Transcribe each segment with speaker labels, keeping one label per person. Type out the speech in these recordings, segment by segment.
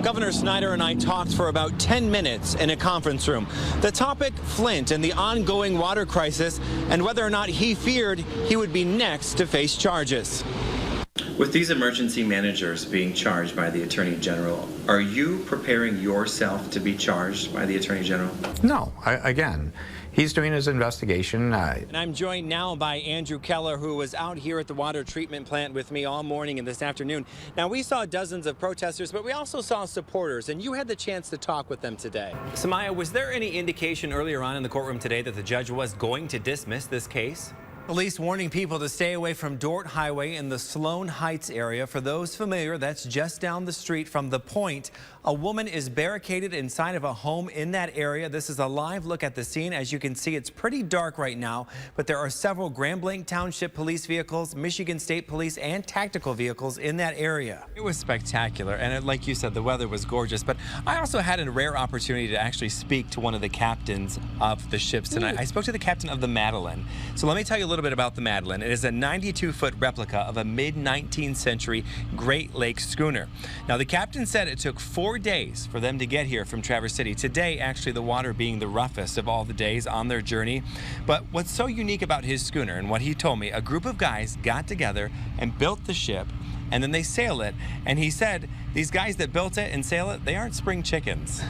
Speaker 1: Governor Snyder and I talked for about 10 minutes in a conference room. The topic, Flint and the ongoing water crisis, and whether or not he feared he would be next to face charges.
Speaker 2: With these emergency managers being charged by the Attorney General, are you preparing yourself to be charged by the Attorney General?
Speaker 3: No, again, he's doing his investigation.
Speaker 1: And I'm joined now by Andrew Keller, who was out here at the water treatment plant with me all morning and this afternoon. Now, we saw dozens of protesters, but we also saw supporters, and you had the chance to talk with them today. Samaya, was there any indication earlier on in the courtroom today that the judge was going to dismiss this case? Police warning people to stay away from Dort Highway in the Sloan Heights area. For those familiar, that's just down the street from the Point. A woman is barricaded inside of a home in that area. This is a live look at the scene. As you can see, it's pretty dark right now, but there are several Grand Blanc Township police vehicles, Michigan State Police, and tactical vehicles in that area. It was spectacular, and like you said, the weather was gorgeous, but I also had a rare opportunity to actually speak to one of the captains of the ships tonight. I spoke to the captain of the Madeline. So let me tell you a little bit about the Madeline. It is a 92-foot replica of a mid-19th century Great Lakes schooner. Now, the captain said it took 4 days for them to get here from Traverse City. Today, actually, the water being the roughest of all the days on their journey. But what's so unique about his schooner and what he told me, a group of guys got together and built the ship, and then they sail it. And he said, these guys that built it and sail it, they aren't spring chickens.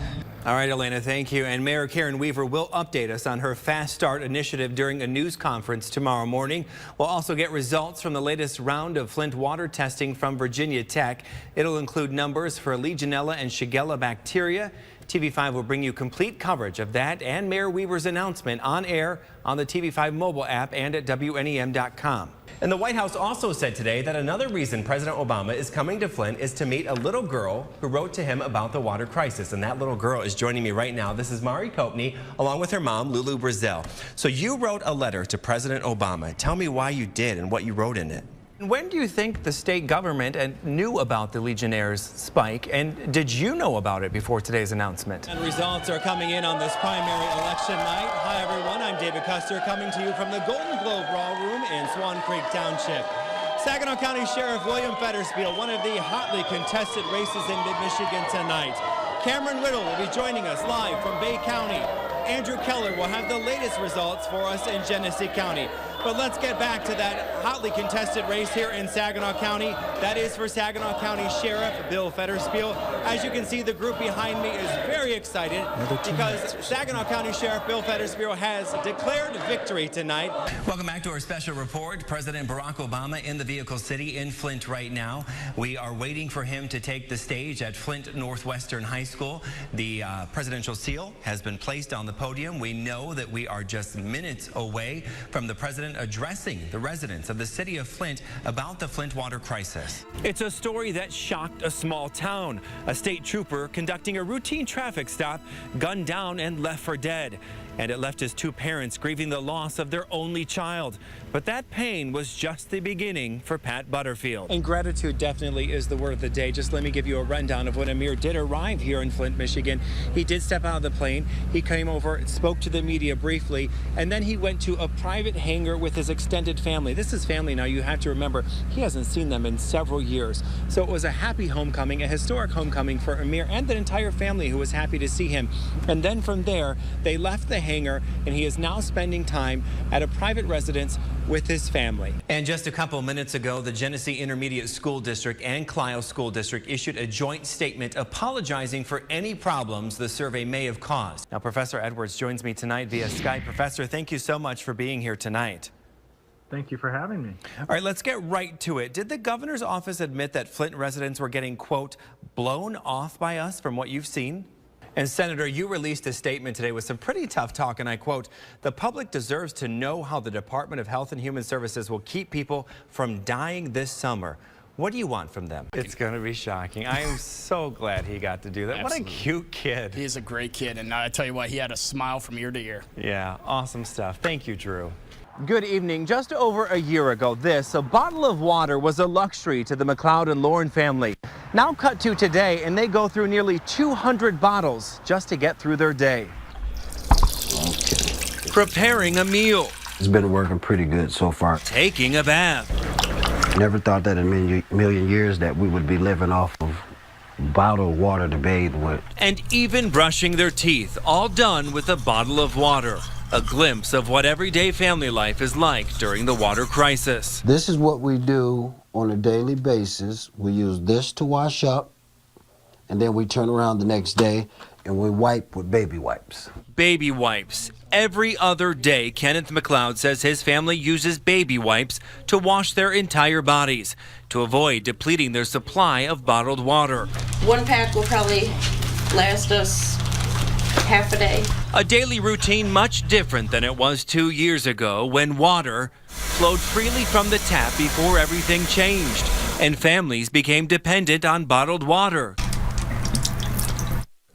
Speaker 1: All right, Elena, thank you. And Mayor Karen Weaver will update us on her Fast Start initiative during a news conference tomorrow morning. We'll also get results from the latest round of Flint water testing from Virginia Tech. It'll include numbers for Legionella and Shigella bacteria. TV5 will bring you complete coverage of that and Mayor Weaver's announcement on air on the TV5 mobile app and at WNEM.com. And the White House also said today that another reason President Obama is coming to Flint is to meet a little girl who wrote to him about the water crisis. And that little girl is joining me right now. This is Mari Copney, along with her mom, Lulu Brazel. So you wrote a letter to President Obama. Tell me why you did and what you wrote in it. When do you think the state government knew about the Legionnaires' spike, and did you know about it before today's announcement? And results are coming in on this primary election night. Hi, everyone. I'm David Custer, coming to you from the Golden Globe Raw Room in Swan Creek Township. Saginaw County Sheriff William Fetterspiel, one of the hotly contested races in mid-Michigan tonight. Cameron Riddle will be joining us live from Bay County. Andrew Keller will have the latest results for us in Genesee County. But let's get back to that hotly contested race here in Saginaw County. That is for Saginaw County Sheriff Bill Fetterspiel. As you can see, the group behind me is very excited because Saginaw County Sheriff Bill Fetterspiel has declared victory tonight. Welcome back to our special report. President Barack Obama in the vehicle city in Flint right now. We are waiting for him to take the stage at Flint Northwestern High School. The presidential seal has been placed on the podium. We know that we are just minutes away from the president addressing the residents of the city of Flint about the Flint water crisis. It's a story that shocked a small town. A state trooper conducting a routine traffic stop gunned down and left for dead. And it left his two parents grieving the loss of their only child. But that pain was just the beginning for Pat Butterfield. And gratitude definitely is the word of the day. Just let me give you a rundown of when Amir did arrive here in Flint, Michigan. He did step out of the plane. He came over, spoke to the media briefly, and then he went to a private hangar with his extended family. This is family now. You have to remember, he hasn't seen them in several years. So it was a happy homecoming, a historic homecoming for Amir and the entire family who was happy to see him. And then from there, they left the hangar, and he is now spending time at a private residence with his family. And just a couple minutes ago, the Genesee Intermediate School District and Clio School District issued a joint statement apologizing for any problems the survey may have caused. Now, Professor Edwards joins me tonight via Skype. Professor, thank you so much for being here tonight.
Speaker 4: Thank you for having me.
Speaker 1: All right, let's get right to it. Did the governor's office admit that Flint residents were getting, quote, blown off by us from what you've seen? And Senator, you released a statement today with some pretty tough talk, and I quote, the public deserves to know how the Department of Health and Human Services will keep people from dying this summer. What do you want from them? It's going to be shocking. I am so glad he got to do that. Absolutely. What a cute kid.
Speaker 5: He is a great kid, and I tell you what, he had a smile from ear to ear.
Speaker 1: Yeah, awesome stuff. Thank you, Drew. Good evening. Just over a year ago, a bottle of water was a luxury to the McLeod and Lauren family. Now cut to today, and they go through nearly 200 bottles just to get through their day. Okay. Preparing a meal.
Speaker 6: It's been working pretty good so far.
Speaker 1: Taking a bath.
Speaker 6: Never thought that in a million years that we would be living off of bottled water to bathe with.
Speaker 1: And even brushing their teeth, all done with a bottle of water. A glimpse of what everyday family life is like during the water crisis.
Speaker 6: This is what we do on a daily basis. We use this to wash up, and then we turn around the next day and we wipe with baby wipes.
Speaker 1: Baby wipes. Every other day, Kenneth McLeod says his family uses baby wipes to wash their entire bodies to avoid depleting their supply of bottled water.
Speaker 7: One pack will probably last us half a day.
Speaker 1: A daily routine much different than it was 2 years ago when water flowed freely from the tap before everything changed and families became dependent on bottled water.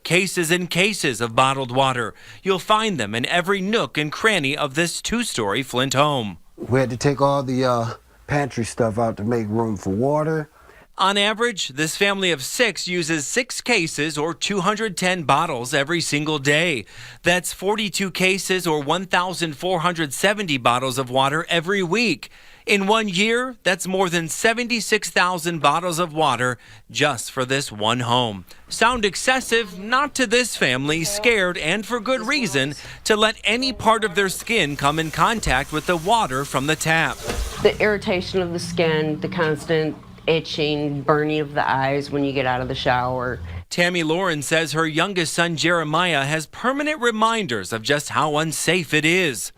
Speaker 1: Cases and cases of bottled water. You'll find them in every nook and cranny of this two-story Flint home.
Speaker 6: We had to take all the pantry stuff out to make room for water.
Speaker 1: On average, this family of 6 uses 6 cases or 210 bottles every single day. That's 42 cases or 1,470 bottles of water every week. In 1 year, that's more than 76,000 bottles of water just for this one home. Sound excessive? Not to this family, scared and for good reason to let any part of their skin come in contact with the water from the tap.
Speaker 7: The irritation of the skin, the constant itching, burning of the eyes when you get out of the shower.
Speaker 1: Tammy Lauren says her youngest son Jeremiah has permanent reminders of just how unsafe it is.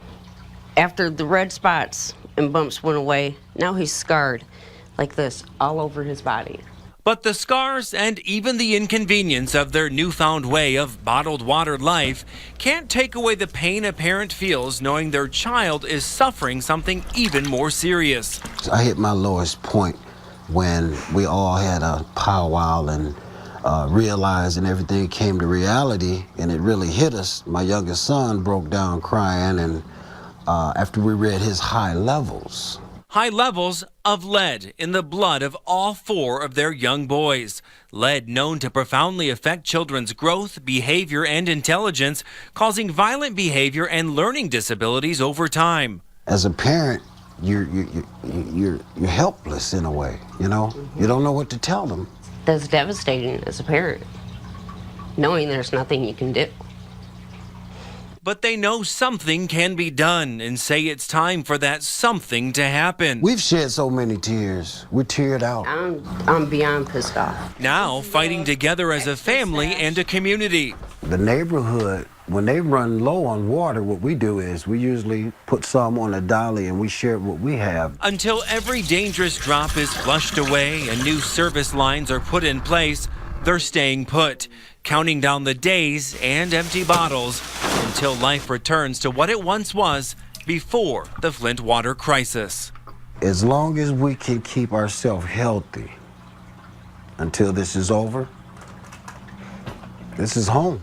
Speaker 7: After the red spots and bumps went away, now he's scarred like this all over his body.
Speaker 1: But the scars and even the inconvenience of their newfound way of bottled water life can't take away the pain a parent feels knowing their child is suffering something even more serious.
Speaker 6: I hit my lowest point when we all had a powwow and realized and everything came to reality and it really hit us. My youngest son broke down crying, and after we read his high levels
Speaker 1: of lead in the blood of all 4 of their young boys. Lead known to profoundly affect children's growth, behavior, and intelligence, causing violent behavior and learning disabilities over time.
Speaker 6: As a parent, you're helpless in a way, you know? You don't know what to tell them.
Speaker 7: That's devastating as a parent, knowing there's nothing you can do.
Speaker 1: But they know something can be done and say it's time for that something to happen.
Speaker 6: We've shed so many tears. We're teared out.
Speaker 7: I'm beyond pissed off.
Speaker 1: Now fighting together as a family and a community.
Speaker 6: The neighborhood, when they run low on water, what we do is we usually put some on a dolly and we share what we have.
Speaker 1: Until every dangerous drop is flushed away and new service lines are put in place, they're staying put, counting down the days and empty bottles until life returns to what it once was before the Flint water crisis.
Speaker 6: As long as we can keep ourselves healthy until this is over, this is home.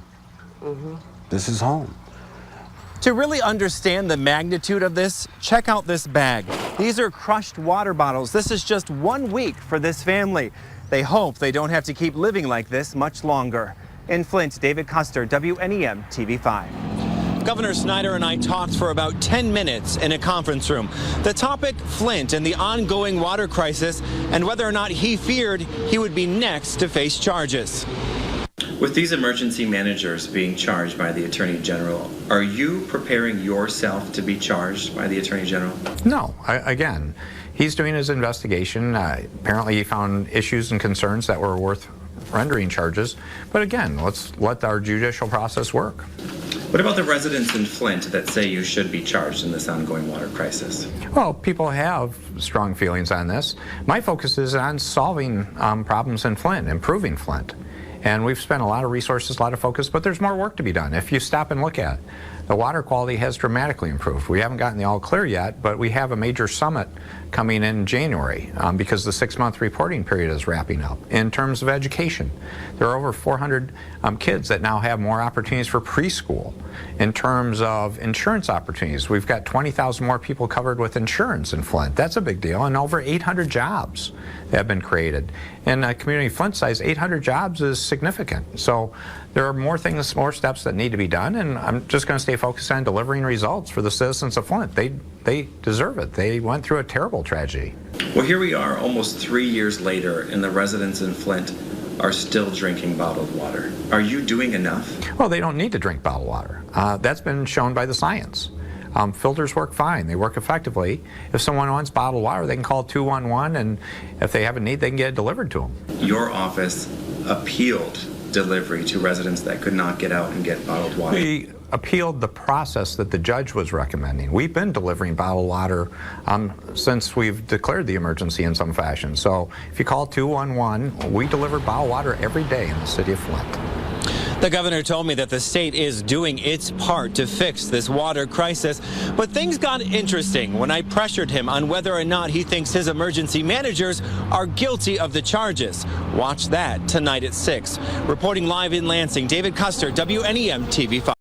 Speaker 6: This is home.
Speaker 1: To really understand the magnitude of this, check out this bag. These are crushed water bottles. This is just 1 week for this family. They hope they don't have to keep living like this much longer. In Flint, David Custer, WNEM TV5. Governor Snyder and I talked for about 10 minutes in a conference room. The topic, Flint and the ongoing water crisis, and whether or not he feared he would be next to face charges.
Speaker 2: With these emergency managers being charged by the Attorney General, are you preparing yourself to be charged by the Attorney General?
Speaker 3: No, again, he's doing his investigation. Apparently he found issues and concerns that were worth rendering charges. But again, let's let our judicial process work.
Speaker 2: What about the residents in Flint that say you should be charged in this ongoing water crisis?
Speaker 3: Well, people have strong feelings on this. My focus is on solving problems in Flint, improving Flint. And we've spent a lot of resources, a lot of focus, but there's more work to be done. If you stop and look at it, the water quality has dramatically improved. We haven't gotten the all clear yet, but we have a major summit coming in January because the 6-month reporting period is wrapping up. In terms of education, there are over 400 kids that now have more opportunities for preschool. In terms of insurance opportunities, we've got 20,000 more people covered with insurance in Flint. That's a big deal, and over 800 jobs have been created. In a community Flint size, 800 jobs is significant. So there are more things, more steps that need to be done, and I'm just going to stay focused on delivering results for the citizens of Flint. They deserve it. They went through a terrible tragedy.
Speaker 2: Well, here we are almost 3 years later, and the residents in Flint are still drinking bottled water. Are you doing enough?
Speaker 3: Well, they don't need to drink bottled water. That's been shown by the science. Filters work fine. They work effectively. If someone wants bottled water, they can call 211, and if they have a need, they can get it delivered to them.
Speaker 2: Your office appealed delivery to residents that could not get out and get bottled water.
Speaker 3: We appealed the process that the judge was recommending. We've been delivering bottled water since we've declared the emergency in some fashion. So if you call 211, we deliver bottled water every day in the city of Flint.
Speaker 1: The governor told me that the state is doing its part to fix this water crisis, but things got interesting when I pressured him on whether or not he thinks his emergency managers are guilty of the charges. Watch that tonight at 6. Reporting live in Lansing, David Custer, WNEM TV 5.